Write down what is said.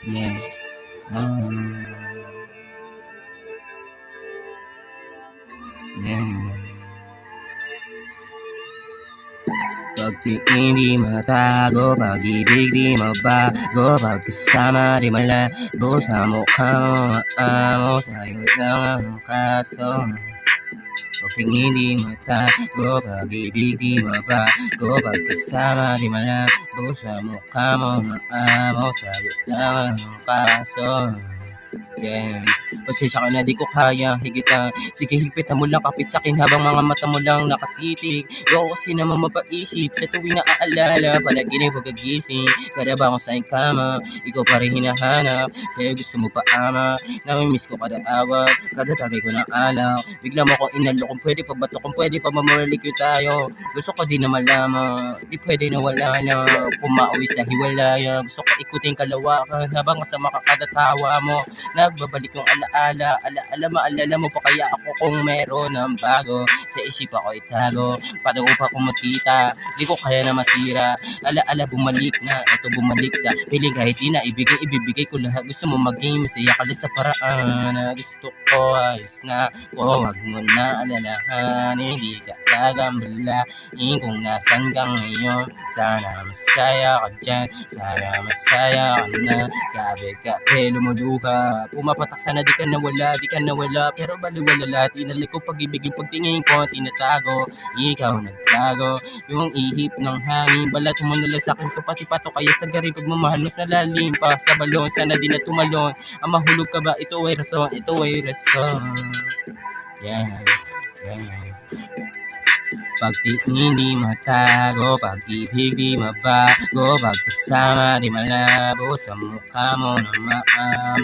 Yeah. Ah, yeah. Pagtingin di matago, pag-ibig di mabago, pagkasama di malabo sa mukha mo, maamo, sa'yo lang ang kaso. Pagtingin di matago, pag-ibig di mabago, pagkasama di malabo sa mukha mo, maamo, sa'yo lang ang kaso. Yeah. Pasensya ka na di ko kaya higitan. Sige higpitan mo lang kapit sa'kin habang mga mata mo lang nakatitig. Ayoko kasi naman mapaisip sa tuwing naaalala. Panaginip o kagising, kada ba ako sa kama, ikaw pa rin hinahanap. Sa'yo gusto mo pa ama, namimiss ko kada awat, kada tagay ko ng alaw. Bigla mo ko inalo kung pwede pa ba to, kung pwede pa mamalik yun tayo. Gusto ko din na malaman, di pwede na wala na. Kung mauwi sa hiwalayan, gusto ko ikutin kalawakan habang sa makakadatawa mo. Nagbabalik yung alaala, alaala maalala mo pa kaya ako kung meron ng bago. Sa isip ako itago, patungo pa kung makita, di ko kaya na masira. Alaala bumalik na, ito bumalik sa piling kahit di na ibibigay ko lahat. Gusto mo maging masaya ka lang sa paraan na gusto ko, ayos na ko. Wag mo na alalahan, hindi ka gagambalain kung nasan ka ngayon. Sana masaya ka dyan, sana masaya ka na. Gabi-gabi lumuluha, pumapatak sana di ka nawala, pero baliwala lahat. Inalik ko pag-ibig yung pagtingin ko, tinatago, ikaw nagtago. Yung ihip ng hangin, balat mo nila sa'kin, so pati pato kaya sa garing pagmamahal. Mas nalalim pa sa balon, sana di na tumalon. Ang mahulog ka ba, ito ay rason, ito ay rason. Yeah, yeah. Pagtingin di matago, pag-ibig di mabago, pagkasama di malabo sa mukha mo na maamo.